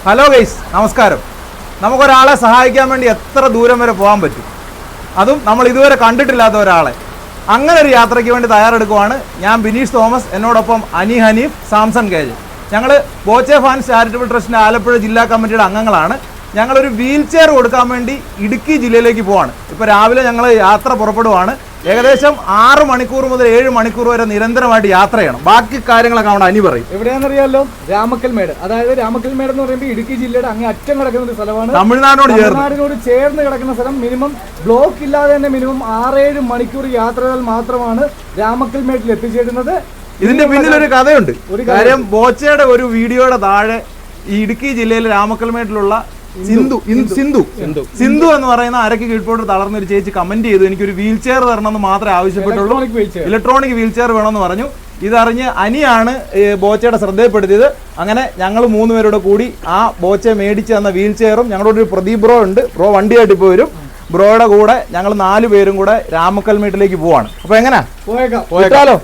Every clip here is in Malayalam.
ഹലോ ഗൈസ്, നമസ്കാരം. നമുക്കൊരാളെ സഹായിക്കാൻ വേണ്ടി എത്ര ദൂരം വരെ പോകാൻ പറ്റും, അതും നമ്മൾ ഇതുവരെ കണ്ടിട്ടില്ലാത്ത ഒരാളെ. അങ്ങനെ ഒരു യാത്രയ്ക്ക് വേണ്ടി തയ്യാറെടുക്കുവാണ് ഞാൻ, ബിനീഷ് തോമസ്, എന്നോടൊപ്പം അനി ഹനീഫ്, സാംസൺ കേജ്. ഞങ്ങൾ ബോച്ചെ ഫാൻസ് ചാരിറ്റബിൾ ട്രസ്റ്റിൻ്റെ ആലപ്പുഴ ജില്ലാ കമ്മിറ്റിയുടെ അംഗങ്ങളാണ്. ഞങ്ങളൊരു വീൽ ചെയർ കൊടുക്കാൻ വേണ്ടി ഇടുക്കി ജില്ലയിലേക്ക് പോവാണ്. ഇപ്പോൾ രാവിലെ ഞങ്ങൾ യാത്ര പുറപ്പെടുവാണ്. ഏകദേശം 6 മണിക്കൂർ മുതൽ 7 മണിക്കൂർ വരെ നിരന്തരമായിട്ട് യാത്ര ചെയ്യണം. ബാക്കി കാര്യങ്ങളൊക്കെ അവിടെ അനി പറയും. എവിടെയാണെന്നറിയാലോ? രാമക്കൽമേട്. അതായത് രാമക്കൽമേട് എന്ന് പറയുമ്പോൾ ഇടുക്കി ജില്ലയുടെ അങ്ങേ അറ്റം കിടക്കുന്ന ഒരു സ്ഥലമാണ്. തമിഴ്നാടിനോട് ചേർന്ന് കിടക്കുന്ന സ്ഥലം. മിനിമം ബ്ലോക്ക് ഇല്ലാതെ തന്നെ മിനിമം 6-7 മണിക്കൂർ യാത്രകൾ മാത്രമാണ് രാമക്കൽമേട്ടിൽ എത്തിച്ചേരുന്നത്. ഇതിന്റെ പിന്നിലൊരു കഥയുണ്ട്. കാര്യം ബോച്ചയുടെ ഒരു വീഡിയോയുടെ താഴെ ഈ ഇടുക്കി ജില്ലയിലെ രാമക്കൽമേട്ടിലുള്ള സിന്ധു എന്ന് പറയുന്ന അരക്ക് കീഴ്പോട്ട് തളർന്ന ഒരു ചേച്ചി കമന്റ് ചെയ്തു, എനിക്കൊരു വീൽ ചെയർ തരണമെന്ന് മാത്രമേ ആവശ്യപ്പെട്ടുള്ളൂ, ഇലക്ട്രോണിക് വീൽ ചെയർ വേണമെന്ന് പറഞ്ഞു. ഇതറിഞ്ഞ് അനിയാണ് ബോച്ചയുടെ ശ്രദ്ധയപ്പെടുത്തിയത്. അങ്ങനെ ഞങ്ങൾ 3 പേരോട് കൂടി ആ ബോച്ച മേടിച്ച് തന്ന വീൽ ചെയറും, ഞങ്ങളുടെ ഒരു പ്രദീപ് ബ്രോ ഉണ്ട്, ബ്രോ വണ്ടിയായിട്ട് ഇപ്പോൾ വരും, ബ്രോയുടെ കൂടെ ഞങ്ങൾ 4 പേരും കൂടെ രാമക്കൽമേട്ടിലേക്ക് പോവാണ്. അപ്പൊ എങ്ങനെയാ പോയേക്കാലോ?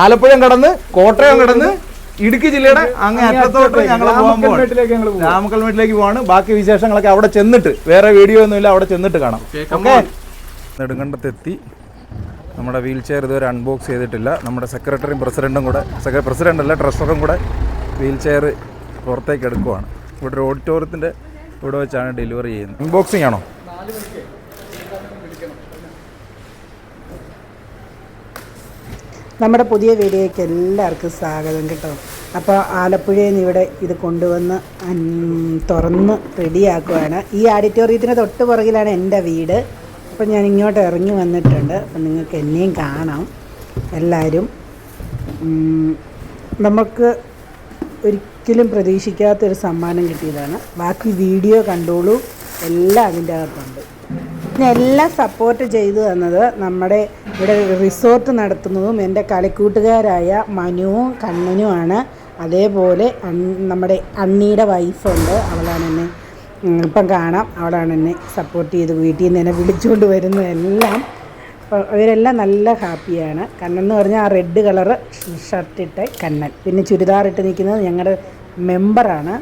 ആലപ്പുഴയും കടന്ന് കോട്ടയം കടന്ന് ഇടുക്കി ജില്ലയുടെ അങ്ങേ അറ്റത്തോട്ട് ഞങ്ങൾ പോകാൻ പോവാണ്. രാമക്കൽമേട്ടിലേക്ക് പോവാണ്. ബാക്കി വിശേഷങ്ങളൊക്കെ അവിടെ ചെന്നിട്ട്, വേറെ വീഡിയോ ഒന്നുമില്ല, അവിടെ ചെന്നിട്ട് കാണാം. ഓക്കെ. നെടുങ്കണ്ടത്തെത്തി. നമ്മുടെ വീൽ ചെയർ ഇതുവരെ അൺബോക്സ് ചെയ്തിട്ടില്ല. നമ്മുടെ സെക്രട്ടറിയും പ്രസിഡന്റും കൂടെ, പ്രസിഡന്റ് ട്രഷററും കൂടെ വീൽ ചെയർ പുറത്തേക്ക് എടുക്കുവാണ്. ഇവിടെ ഒരു ഓഡിറ്റോറിയത്തിൻ്റെ ഇവിടെ വെച്ചാണ് ഡെലിവറി ചെയ്യുന്നത്. അൺബോക്സിംഗ് ആണോ? നമ്മുടെ പുതിയ വീഡിയോയ്ക്ക് എല്ലാവർക്കും സ്വാഗതം കേട്ടോ. അപ്പോൾ ആലപ്പുഴയിൽ നിന്ന് ഇവിടെ ഇത് കൊണ്ടുവന്ന് തുറന്ന് റെഡിയാക്കുവാണ്. ഈ ഓഡിറ്റോറിയത്തിന് തൊട്ട് പുറകിലാണ് എൻ്റെ വീട്. അപ്പോൾ ഞാൻ ഇങ്ങോട്ട് ഇറങ്ങി വന്നിട്ടുണ്ട്. അപ്പം നിങ്ങൾക്ക് എന്നെയും കാണാം. എല്ലാവരും നമുക്ക് ഒരിക്കലും പ്രതീക്ഷിക്കാത്തൊരു സമ്മാനം കിട്ടിയതാണ്. ബാക്കി വീഡിയോ കണ്ടോളൂ, എല്ലാം അതിൻ്റെ അകത്തുണ്ട്. എല്ലാം സപ്പോർട്ട് ചെയ്തു തന്നത് നമ്മുടെ ഇവിടെ റിസോർട്ട് നടത്തുന്നതും എൻ്റെ കളിക്കൂട്ടുകാരായ മനുവും കണ്ണനുമാണ്. അതേപോലെ നമ്മുടെ അണ്ണിയുടെ വൈഫുണ്ട്, അവളാണ് എന്നെ ഇപ്പം കാണാം, അവളാണ് എന്നെ സപ്പോർട്ട് ചെയ്ത് വീട്ടിൽ നിന്ന് എന്നെ വിളിച്ചുകൊണ്ട് വരുന്നതെല്ലാം. ഇവരെല്ലാം നല്ല ഹാപ്പിയാണ്. കണ്ണൻ എന്ന് പറഞ്ഞാൽ ആ റെഡ് കളറ് ഷർട്ടിട്ട കണ്ണൻ, പിന്നെ ചുരിദാറിട്ട് നിൽക്കുന്നത് ഞങ്ങളുടെ മെമ്പറാണ്.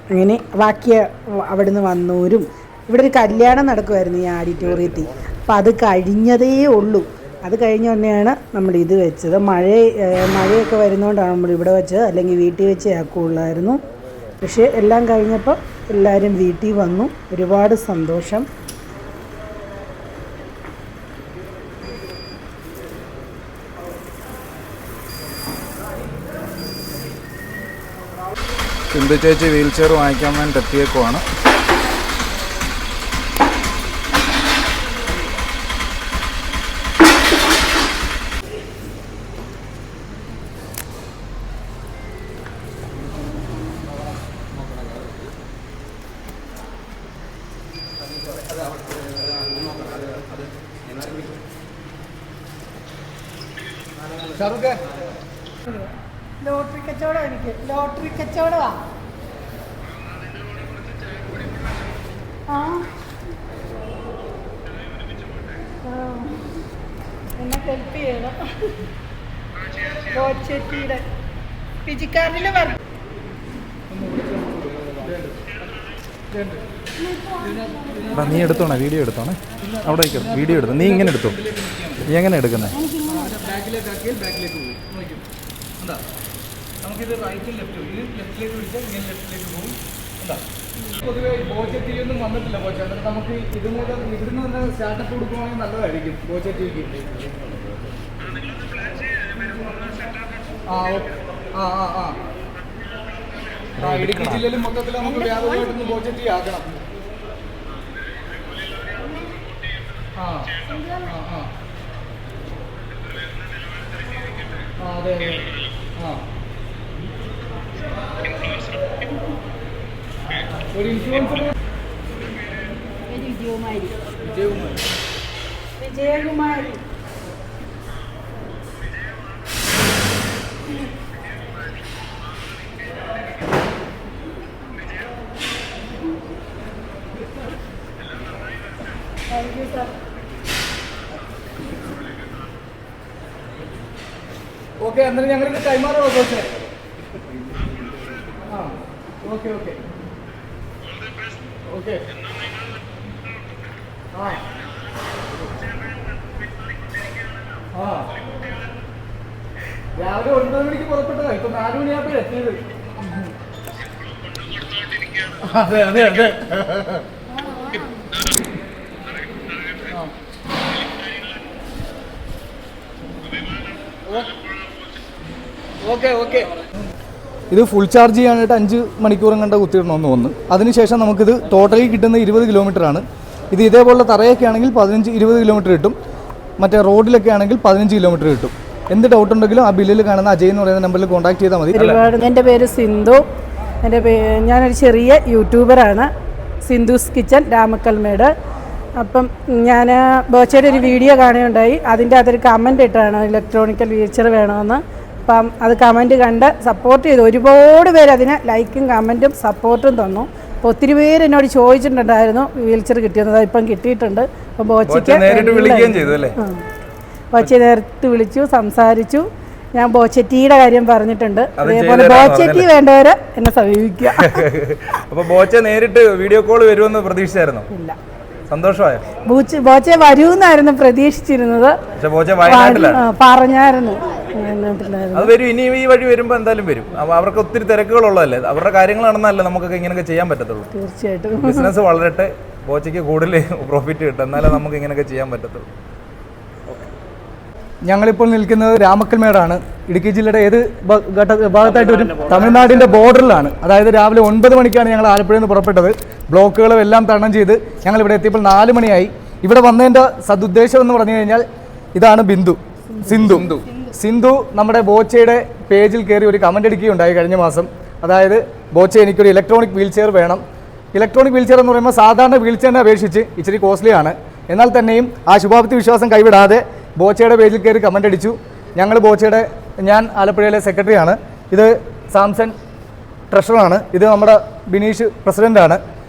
അങ്ങനെ ബാക്കി അവിടുന്ന് വന്നവരും, ഇവിടെ ഒരു കല്യാണം നടക്കുമായിരുന്നു ഈ ഓഡിറ്റോറിയത്തിൽ. അപ്പോൾ അത് കഴിഞ്ഞതേ ഉള്ളൂ. അത് കഴിഞ്ഞ തന്നെയാണ് നമ്മൾ ഇത് വെച്ചത്. മഴയൊക്കെ വരുന്നതുകൊണ്ടാണ് നമ്മളിവിടെ വെച്ചത്, അല്ലെങ്കിൽ വീട്ടിൽ വെച്ച് ആക്കുള്ളായിരുന്നു. പക്ഷേ എല്ലാം കഴിഞ്ഞപ്പോൾ എല്ലാവരും വീട്ടിൽ വന്നു. ഒരുപാട് സന്തോഷം. സിന്ധു ചേച്ചി വീൽ ചെയർ വാങ്ങിക്കാൻ വേണ്ടി എത്തിയേക്കുവാണ്. ലോട്ടറി കച്ചവടം, എനിക്ക് ലോട്ടറി കച്ചവടമാ. എന്നെ ഹെൽപ്പ് ചെയ്യണം. ബോച്ചേറ്റിയുടെ പിജിക്കാരനിൽ വരണം. നീ എടുത്തോണേ, വീഡിയോ എടുത്തോണേ, അവിടെ വീഡിയോ എടുത്തു. നീ ഇങ്ങനെ എടുത്തോ. നീ എങ്ങനെ എടുക്കുന്നത്? നമുക്കിത് റൈറ്റും ലെഫ്റ്റും, ഇത് ലെഫ്റ്റിലേക്ക് പിടിച്ചാൽ ഇങ്ങനെ ലെഫ്റ്റിലേക്ക് പോകും. പൊതുവേ ബോച്ചെറ്റിയൊന്നും വന്നിട്ടില്ല ബോച്ച. എന്നിട്ട് നമുക്ക് ഇവിടുന്ന് തന്നെ സ്റ്റാർട്ടപ്പ് കൊടുക്കുവാണെങ്കിൽ നല്ലതായിരിക്കും ബോച്ചെറ്റിക്ക്. ഇടുക്കി ജില്ലയിൽ മൊത്തത്തിൽ നമുക്ക് വ്യാപകമായിട്ടൊന്ന് ബോച്ചെറ്റി ആക്കണം. അതെ അതെ. ഒരു influencer Vijayakumari. Thank you sir. Okay, എന്നാലും ഞങ്ങൾക്ക് കൈമാറാമോ ബോച്ചെ? ഓക്കെ ഓക്കെ ഓക്കെ ആ ആ രാവിലെ 9 മണിക്ക് പുറപ്പെട്ടതാ, ഇപ്പൊ 4 മണിയാകുമ്പോൾ എത്തിയത്. അതെ അതെ അതെ. Okay okay. ഇത് ഫുൾ ചാർജ് ചെയ്യാനായിട്ട് 5 മണിക്കൂറും കണ്ട കുത്തിയിടണമെന്ന് തോന്നുന്നു. അതിനുശേഷം നമുക്കിത് ടോട്ടലി കിട്ടുന്ന 20 കിലോമീറ്റർ ആണ്. ഇത് ഇതേപോലുള്ള തറയൊക്കെ ആണെങ്കിൽ 15-20 കിലോമീറ്റർ കിട്ടും. മറ്റേ റോഡിലൊക്കെ ആണെങ്കിൽ 15 കിലോമീറ്റർ കിട്ടും. എന്ത് ഡൗട്ട് ഉണ്ടെങ്കിലും ആ ബില്ലിൽ കാണുന്ന അജയ് എന്ന് പറയുന്ന നമ്പറിൽ കോൺടാക്ട് ചെയ്താൽ മതി. ഒരുപാട്. എൻ്റെ പേര് സിന്ധു. ഞാനൊരു ചെറിയ യൂട്യൂബറാണ്, സിന്ധുസ് കിച്ചൻ രാമക്കൽമേട്. അപ്പം ഞാൻ ബോച്ചയുടെ ഒരു വീഡിയോ കാണുകയുണ്ടായി. അതിൻ്റെ അകത്തൊരു കമൻറ്റ് ഇട്ടാണ് ഇലക്ട്രോണിക്കൽ വീൽചെയർ വേണമെന്ന്. അപ്പം അത് കമൻറ്റ് കണ്ട് സപ്പോർട്ട് ചെയ്തു. ഒരുപാട് പേര് അതിന് ലൈക്കും കമൻറ്റും സപ്പോർട്ടും തന്നു. അപ്പോൾ ഒത്തിരി പേര് എന്നോട് ചോദിച്ചിട്ടുണ്ടായിരുന്നു വീൽചെയർ കിട്ടിയത്. ഇപ്പം കിട്ടിയിട്ടുണ്ട്. അപ്പം ബോച്ചയ്ക്ക് ബോച്ചയെ നേരിട്ട് വിളിച്ചു, സംസാരിച്ചു. ഞാൻ ബോച്ചറ്റിയുടെ കാര്യം പറഞ്ഞിട്ടുണ്ട്. അതേപോലെ ബോച്ചറ്റി വേണ്ടവര് എന്നെ സമീപിക്കുക. അപ്പോൾ ബോച്ച നേരിട്ട് വീഡിയോ കോൾ വരുമെന്ന് പ്രതീക്ഷിച്ചായിരുന്നു? ഇല്ല. സന്തോഷമായോ? ബോച്ച വരുമെന്നായിരുന്നു പ്രതീക്ഷിച്ചിരുന്നത്. പറഞ്ഞായിരുന്നു. അത് വരും, ഇനി ഈ വഴി വരുമ്പോൾ എന്തായാലും വരും. അവർക്ക് ഒത്തിരി തിരക്കുകളുള്ളതല്ലേ, അവരുടെ കാര്യങ്ങൾ നടന്നല്ലേ നമുക്കൊക്കെ ഇങ്ങനെയൊക്കെ ചെയ്യാൻ പറ്റത്തുള്ളൂ. തീർച്ചയായിട്ടും ബിസിനസ് വളരട്ടെ, ബോച്ചയ്ക്ക് കൂടുതൽ പ്രോഫിറ്റ് കിട്ടും, എന്നാലേ നമുക്ക് ഇങ്ങനെയൊക്കെ ചെയ്യാൻ പറ്റത്തുള്ളൂ. ഞങ്ങളിപ്പോൾ നിൽക്കുന്നത് രാമക്കൽമേടാണ്. ഇടുക്കി ജില്ലയുടെ ഏത് ഭാഗത്തായിട്ട് വരും? തമിഴ്നാടിൻ്റെ ബോർഡറിലാണ്. അതായത് രാവിലെ 9 മണിക്കാണ് ഞങ്ങൾ ആലപ്പുഴയിൽ നിന്ന് പുറപ്പെട്ടത്. ബ്ലോക്കുകളും എല്ലാം തരണം ചെയ്ത് ഞങ്ങൾ ഇവിടെ എത്തിയപ്പോൾ 4 മണിയായി. ഇവിടെ വന്നതിൻ്റെ സദുദ്ദേശം എന്ന് പറഞ്ഞു കഴിഞ്ഞാൽ ഇതാണ് സിന്ധു നമ്മുടെ ബോച്ചയുടെ പേജിൽ കയറി ഒരു കമൻ്റ് അടിക്കുകയുണ്ടായി കഴിഞ്ഞ മാസം. അതായത് ബോച്ച എനിക്കൊരു ഇലക്ട്രോണിക് വീൽ ചെയർ വേണം. ഇലക്ട്രോണിക് വീൽ ചെയർ എന്ന് പറയുമ്പോൾ സാധാരണ വീൽ ചെയറിനെ അപേക്ഷിച്ച് ഇച്ചിരി കോസ്റ്റ്ലിയാണ്. എന്നാൽ തന്നെയും ആ ശുഭാപ്തി വിശ്വാസം കൈവിടാതെ ബോച്ചയുടെ പേജിൽ കയറി കമൻ്റ് അടിച്ചു. ഞാൻ ആലപ്പുഴയിലെ സെക്രട്ടറിയാണ്. ഇത് സാംസൺ ട്രഷറാണ്. ഇത് നമ്മുടെ ബിനീഷ് പ്രസിഡൻ്റാണ്.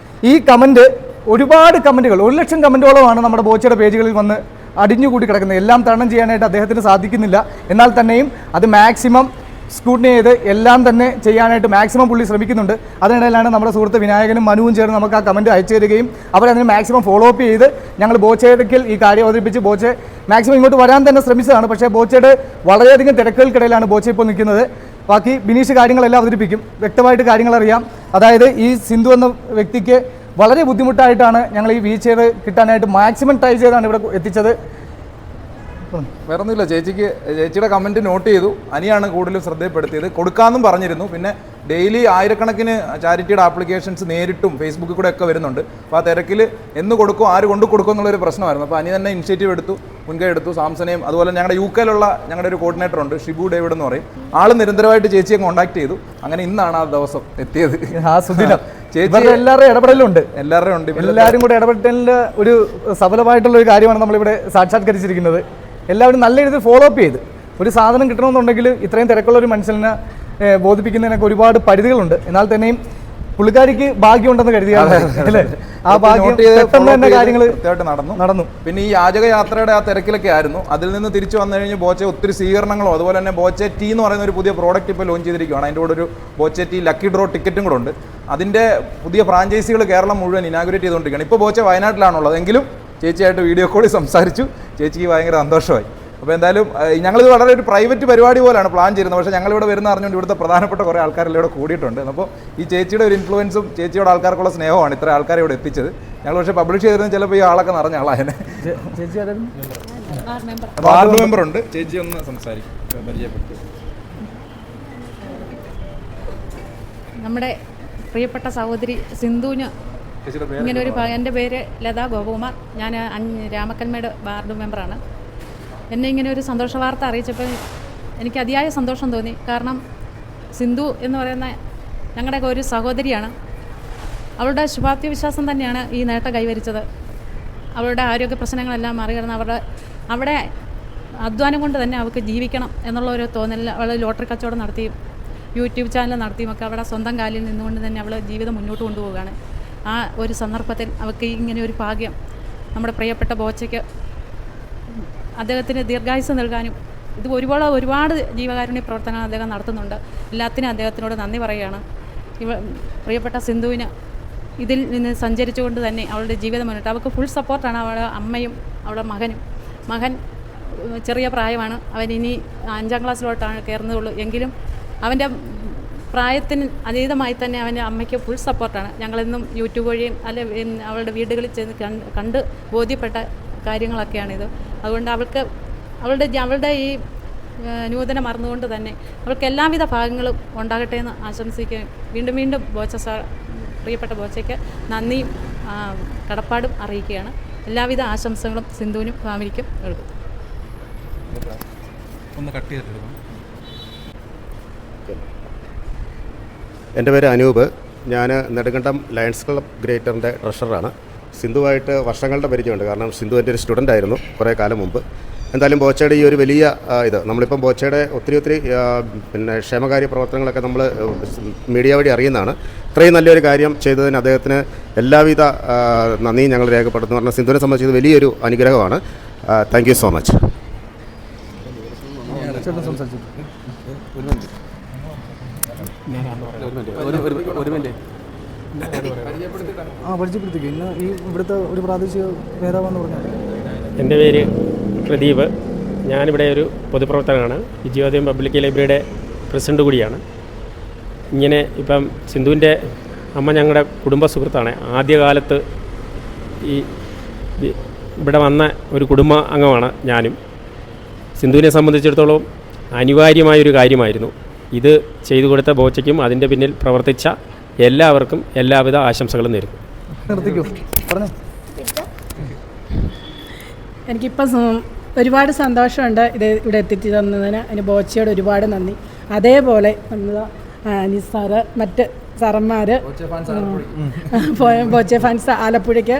ഈ കമൻറ്റ് ഒരുപാട് കമൻറ്റുകൾ 1,00,000 കമൻറ്റുകളോളമാണ് നമ്മുടെ ബോച്ചയുടെ പേജുകളിൽ വന്ന് അടിഞ്ഞുകൂടി കിടക്കുന്നത്. എല്ലാം തരണം ചെയ്യാനായിട്ട് അദ്ദേഹത്തിന് സാധിക്കുന്നില്ല. എന്നാൽ തന്നെയും അത് മാക്സിമം സ്കൂട്ടിനി ചെയ്ത് എല്ലാം തന്നെ ചെയ്യാനായിട്ട് മാക്സിമം പുള്ളി ശ്രമിക്കുന്നുണ്ട്. അതിനിടയിലാണ് നമ്മുടെ സുഹൃത്ത് വിനായകനും മനുവും ചേർന്ന് നമുക്ക് ആ കമൻറ്റ് അയച്ചു തരികയും അവരതിന് മാക്സിമം ഫോളോ അപ്പ് ചെയ്ത് ഞങ്ങൾ ബോച്ചയ്ക്ക് ഈ കാര്യം അവതരിപ്പിച്ച് ബോച്ച മാക്സിമം ഇങ്ങോട്ട് വരാൻ തന്നെ ശ്രമിച്ചതാണ്. പക്ഷേ ബോച്ചയുടെ വളരെയധികം തിരക്കുകൾക്കിടയിലാണ് ബോച്ച ഇപ്പോൾ നിൽക്കുന്നത്. ബാക്കി ബിനീഷ് കാര്യങ്ങളെല്ലാം അവതരിപ്പിക്കും. വ്യക്തമായിട്ട് കാര്യങ്ങൾ അറിയാം. അതായത് ഈ സിന്ധു എന്ന വ്യക്തിക്ക് വളരെ ബുദ്ധിമുട്ടായിട്ടാണ് ഞങ്ങൾ ഈ വീൽ ചെയർ കിട്ടാനായിട്ട് മാക്സിമം ട്രൈ ചെയ്താണ് ഇവിടെ എത്തിച്ചത്. വേറെ ഒന്നുമില്ല, ചേച്ചിയുടെ കമൻറ്റ് നോട്ട് ചെയ്തു. അനിയാണ് കൂടുതലും ശ്രദ്ധപ്പെടുത്തിയത്. കൊടുക്കാമെന്നും പറഞ്ഞിരുന്നു. പിന്നെ ഡെയിലി ആയിരക്കണക്കിന് ചാരിറ്റിയുടെ ആപ്ലിക്കേഷൻസ് നേരിട്ടും ഫേസ്ബുക്കിൽ കൂടെ ഒക്കെ വരുന്നുണ്ട്. അപ്പോൾ ആ തിരക്കിൽ എന്ന് കൊടുക്കും, ആര് കൊണ്ട് കൊടുക്കും എന്നുള്ളൊരു പ്രശ്നമായിരുന്നു. അപ്പോൾ അനി തന്നെ ഇനിഷ്യേറ്റീവ് എടുത്തു, മുൻകൈ എടുത്തു. സാംസനെയും അതുപോലെ ഞങ്ങളുടെ UK ഞങ്ങളുടെ ഒരു കോർഡിനേറ്റർ ഉണ്ട്, ഷിബു ഡേവിഡ് എന്ന് പറയും. ആൾ നിരന്തരമായിട്ട് ചേച്ചിയെ കോൺടാക്ട് ചെയ്തു. അങ്ങനെ ഇന്നാണ് ആ ദിവസം എത്തിയത്. ആ സുദിനം ചേച്ചി എല്ലാവരുടെയും ഇടപെടലുണ്ട്. എല്ലാവരും കൂടെ ഇടപെടലിൻ്റെ ഒരു സഫലമായിട്ടുള്ള ഒരു കാര്യമാണ് നമ്മളിവിടെ സാക്ഷാത്കരിച്ചിരിക്കുന്നത്. എല്ലാവരും നല്ല രീതിയിൽ ഫോളോ അപ്പ് ചെയ്ത് ഒരു സാധനം കിട്ടണമെന്നുണ്ടെങ്കിൽ ഇത്രയും തിരക്കുള്ള ഒരു മനുഷ്യനെ ബോധിപ്പിക്കുന്നതിനൊക്കെ ഒരുപാട് പരിധികളുണ്ട്. എന്നാൽ തന്നെയും പുള്ളിക്കാരിക്ക് ഭാഗ്യമുണ്ടെന്ന് കരുതിയാണ് അല്ലേ? ആ ഭാഗ്യം തന്നെ കാര്യങ്ങൾ നടന്നു. പിന്നെ ഈ യാചക യാത്രയുടെ ആ തിരക്കിലൊക്കെ ആയിരുന്നു. അതിൽ നിന്ന് തിരിച്ചു വന്നു കഴിഞ്ഞ് ബോച്ച ഒത്തിരി സ്വീകരണങ്ങളും അതുപോലെ തന്നെ ബോച്ച ടീ എന്ന് പറയുന്ന ഒരു പുതിയ പ്രോഡക്റ്റ് ഇപ്പോൾ ലോഞ്ച് ചെയ്തിരിക്കുകയാണ്. അതിൻ്റെ കൂടെ ഒരു ബോച്ച ടീ ലക്കി ഡ്രോ ടിക്കറ്റും കൂടെ ഉണ്ട്. അതിൻ്റെ പുതിയ ഫ്രാഞ്ചൈസികൾ കേരളം മുഴുവൻ ഇനാഗുറേറ്റ് ചെയ്തുകൊണ്ടിരിക്കുകയാണ്. ഇപ്പോൾ ബോച്ച വയനാട്ടിലാണുള്ളത്. എങ്കിലും ചേച്ചിയായിട്ട് വീഡിയോ കോളിൽ സംസാരിച്ചു. ചേച്ചിക്ക് ഭയങ്കര സന്തോഷമായി. അപ്പോൾ എന്തായാലും ഞങ്ങളിത് വളരെ ഒരു പ്രൈവറ്റ് പരിപാടി പോലെയാണ് പ്ലാൻ ചെയ്യുന്നത്. പക്ഷേ ഞങ്ങളിവിടെ വരുന്ന അറിഞ്ഞുകൊണ്ട് ഇവിടുത്തെ പ്രധാനപ്പെട്ട കുറേ ആൾക്കാരെല്ലാം ഇവിടെ കൂടിയിട്ടുണ്ട്. അപ്പോൾ ഈ ചേച്ചിയുടെ ഒരു ഇൻഫ്ലുവൻസും ചേച്ചിയുടെ ആൾക്കാർക്കുള്ള സ്നേഹമാണ് ഇത്ര ആൾക്കാരെ ഇവിടെ എത്തിച്ചത്. ഞങ്ങൾ പക്ഷേ പബ്ലിഷ് ചെയ്തിരുന്ന ചിലപ്പോൾ ഈ ആളൊക്കെ നിറഞ്ഞ ആളായനെ. വാർഡ് മെമ്പർ ഉണ്ട്. ചേച്ചി ഒന്ന് സംസാരിക്കും, പരിചയപ്പെട്ടു. നമ്മുടെ പ്രിയപ്പെട്ട സഹോദരി സിന്ധുവിന് ഇങ്ങനെ ഒരു എൻ്റെ പേര് ലതാ ഗോപകുമാർ. ഞാൻ രാമക്കൽമേട് വാർഡ് മെമ്പറാണ്. എന്നെ ഇങ്ങനെ ഒരു സന്തോഷ വാർത്ത അറിയിച്ചപ്പോൾ എനിക്ക് അതിയായ സന്തോഷം തോന്നി. കാരണം സിന്ധു എന്ന് പറയുന്ന ഞങ്ങളുടെയൊക്കെ ഒരു സഹോദരിയാണ്. അവളുടെ ശുഭാപ്തി വിശ്വാസം തന്നെയാണ് ഈ നേട്ടം കൈവരിച്ചത്. അവളുടെ ആരോഗ്യ പ്രശ്നങ്ങളെല്ലാം മറികടന്ന് അവിടെ അധ്വാനം കൊണ്ട് തന്നെ അവൾക്ക് ജീവിക്കണം എന്നുള്ള ഒരു തോന്നലിൽ അവൾ ലോട്ടറി കച്ചവടം നടത്തിയും യൂട്യൂബ് ചാനൽ നടത്തിയുമൊക്കെ അവിടെ സ്വന്തം കാലിൽ നിന്നുകൊണ്ട് തന്നെ അവൾ ജീവിതം മുന്നോട്ട് കൊണ്ടുപോവുകയാണ്. ആ ഒരു സന്ദർഭത്തിൽ അവൾക്ക് ഇങ്ങനെ ഒരു ഭാഗ്യം നമ്മുടെ പ്രിയപ്പെട്ട ബോച്ചയ്ക്ക് അദ്ദേഹത്തിന് ദീർഘായുസ് നൽകാനും ഇത് ഒരുപാട് ജീവകാരുണ്യ പ്രവർത്തനങ്ങൾ അദ്ദേഹം നടത്തുന്നുണ്ട്. എല്ലാത്തിനും അദ്ദേഹത്തിനോട് നന്ദി പറയുകയാണ്. പ്രിയപ്പെട്ട സിന്ധുവിന് ഇതിൽ നിന്ന് സഞ്ചരിച്ചുകൊണ്ട് തന്നെ അവളുടെ ജീവിതം മുന്നോട്ട് അവൾക്ക് ഫുൾ സപ്പോർട്ടാണ് അവളുടെ അമ്മയും അവളുടെ മകൻ ചെറിയ പ്രായമാണ്. അവൻ ഇനി 5ാം ക്ലാസ്സിലോട്ടാണ് കയറുന്നതുള്ളൂ. എങ്കിലും അവൻ്റെ പ്രായത്തിന് അതീതമായി തന്നെ അവൻ്റെ അമ്മയ്ക്ക് ഫുൾ സപ്പോർട്ടാണ്. ഞങ്ങളെന്നും യൂട്യൂബ് വഴിയും അവളുടെ വീടുകളിൽ ചെന്ന് കണ്ട് ബോധ്യപ്പെട്ട കാര്യങ്ങളൊക്കെയാണിത്. അതുകൊണ്ട് അവളുടെ ഈ നൂതന മറന്നുകൊണ്ട് തന്നെ അവൾക്ക് എല്ലാവിധ ഭാഗങ്ങളും ഉണ്ടാകട്ടെ എന്ന് ആശംസിക്കുകയും വീണ്ടും പ്രിയപ്പെട്ട ബോച്ചയ്ക്ക് നന്ദിയും കടപ്പാടും അറിയിക്കുകയാണ്. എല്ലാവിധ ആശംസകളും സിന്ധുവിനും ഫാമിലിക്കും നൽകും. എൻ്റെ പേര് അനൂപ്. ഞാൻ നെടുങ്കണ്ടം ലയൺസ് ക്ലബ് ഗ്രേറ്ററിൻ്റെ ട്രഷററാണ്. സിന്ധുവായിട്ട് വർഷങ്ങളുടെ പരിചയമുണ്ട്. കാരണം സിന്ധു എൻ്റെ ഒരു സ്റ്റുഡൻ്റ് ആയിരുന്നു കുറേ കാലം മുമ്പ്. എന്തായാലും ബോച്ചയുടെ ഈ ഒരു വലിയ നമ്മളിപ്പം ബോച്ചയുടെ ഒത്തിരി പിന്നെ ക്ഷേമകാര്യ പ്രവർത്തനങ്ങളൊക്കെ നമ്മൾ മീഡിയ വഴി അറിയുന്നതാണ്. ഇത്രയും നല്ലൊരു കാര്യം ചെയ്തതിന് അദ്ദേഹത്തിന് എല്ലാവിധ നന്ദിയും ഞങ്ങൾ രേഖപ്പെടുത്തുന്നു. പറഞ്ഞാൽ സിന്ധുവിനെ സംബന്ധിച്ചത് വലിയൊരു അനുഗ്രഹമാണ്. Thank you so much. ഇവിടുത്തെ ഒരു പ്രാദേശിക നേതാവെന്ന് പറഞ്ഞാൽ എൻ്റെ പേര് പ്രദീപ്. ഞാനിവിടെ ഒരു പൊതുപ്രവർത്തകനാണ്. വിജയോദയം പബ്ലിക് ലൈബ്രറിയുടെ പ്രസിഡൻ്റ് കൂടിയാണ്. ഇങ്ങനെ ഇപ്പം സിന്ധുവിൻ്റെ അമ്മ ഞങ്ങളുടെ കുടുംബ സുഹൃത്താണ്. ആദ്യകാലത്ത് ഇവിടെ വന്ന ഒരു കുടുംബ അംഗമാണ് ഞാനും. സിന്ധുവിനെ സംബന്ധിച്ചിടത്തോളം അനിവാര്യമായൊരു കാര്യമായിരുന്നു ഇത്. ചെയ്തു കൊടുത്ത ബോച്ചയ്ക്കും അതിൻ്റെ പിന്നിൽ പ്രവർത്തിച്ച എല്ലാവർക്കും എല്ലാവിധ ആശംസകളും നേരുന്നു. എനിക്കിപ്പം ഒരുപാട് സന്തോഷമുണ്ട് ഇവിടെ എത്തിച്ചു തന്നതിന്. അതിന് ബോച്ചയോട് ഒരുപാട് നന്ദി. അതേപോലെ നിസാറ് മറ്റ് സാറന്മാർ ബോച്ചെ ഫാൻസ് ആലപ്പുഴയ്ക്ക്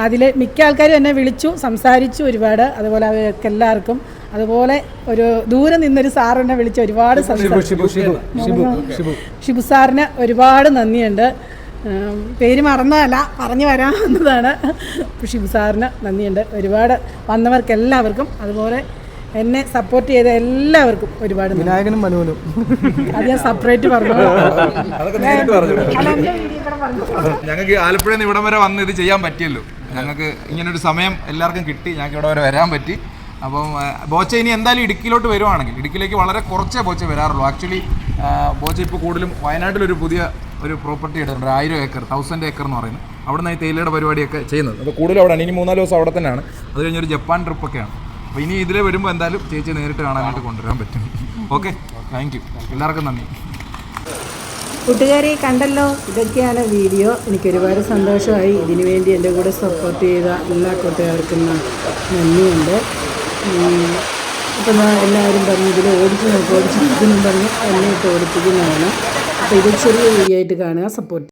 അതിൽ മിക്ക ആൾക്കാരും എന്നെ വിളിച്ചു സംസാരിച്ചു ഒരുപാട്. അതുപോലെ അവർക്ക് എല്ലാവർക്കും അതുപോലെ ഒരു ദൂരെ നിന്നൊരു സാറിനെ വിളിച്ച് ഒരുപാട് ഷിബു സാറിന് ഒരുപാട് നന്ദിയുണ്ട്. പേര് മറന്നതല്ല പറഞ്ഞു വരാവുന്നതാണ്. ഷിബു സാറിന് നന്ദിയുണ്ട്. ഒരുപാട് വന്നവർക്ക് എല്ലാവർക്കും അതുപോലെ എന്നെ സപ്പോർട്ട് ചെയ്ത എല്ലാവർക്കും ഒരുപാട് വിനായകനും മനുവിനും അത് ഞാൻ സെപ്പറേറ്റ് പറഞ്ഞു. ഞങ്ങൾക്ക് ആലപ്പുഴയിൽ നിന്ന് ഇവിടം വരെ വന്ന് ഇത് ചെയ്യാൻ പറ്റിയല്ലോ. ഞങ്ങൾക്ക് ഇങ്ങനൊരു സമയം എല്ലാവർക്കും കിട്ടി. ഞങ്ങൾക്ക് ഇവിടെ വരെ വരാൻ പറ്റി. അപ്പം ബോച്ച ഇനി എന്തായാലും ഇടുക്കിയിലോട്ട് വരുവാണെങ്കിൽ ഇടുക്കിയിലേക്ക് വളരെ കുറച്ചേ ബോച്ച വരാറുള്ളൂ. ആക്ച്വലി ബോച്ച ഇപ്പോൾ കൂടുതലും വയനാട്ടിലൊരു പുതിയ ഒരു പ്രോപ്പർട്ടി എടുത്തിട്ടുണ്ട്. 1000 ഏക്കർ 1000 ഏക്കർ എന്ന് പറയുന്നത്. അവിടെ നിന്ന് ഈ തേയിലയുടെ പരിപാടിയൊക്കെ ചെയ്യുന്നത്. അപ്പോൾ കൂടുതലും അവിടെയാണ്. ഇനി 3-4 ദിവസം അവിടെ തന്നെയാണ്. അത് കഴിഞ്ഞൊരു ജപ്പാൻ ട്രിപ്പൊക്കെയാണ്. അപ്പോൾ ഇനി ഇതിൽ വരുമ്പോൾ എന്തായാലും ചേച്ചി നേരിട്ട് കാണാനായിട്ട് കൊണ്ടുവരാൻ പറ്റും. Okay, thank you. എല്ലാവർക്കും നന്ദി. കൂട്ടുകാരെ കണ്ടല്ലോ, ഇതൊക്കെയാണ് വീഡിയോ. എനിക്ക് ഒരുപാട് സന്തോഷമായി. ഇതിനു വേണ്ടി എൻ്റെ കൂടെ സപ്പോർട്ട് ചെയ്ത എല്ലാ കൂട്ടുകാർക്കും നന്ദിയുണ്ട്. ഇപ്പം എല്ലാവരും പറഞ്ഞു ഇതിൽ ഓടിച്ചു നോക്കുമെന്നും പറഞ്ഞ് എന്നെ ഇട്ട് ഓടിപ്പിക്കുന്നതാണ്. അപ്പോൾ ഇത് ചെറിയ വീഡിയോ ആയിട്ട് കാണുക, സപ്പോർട്ട്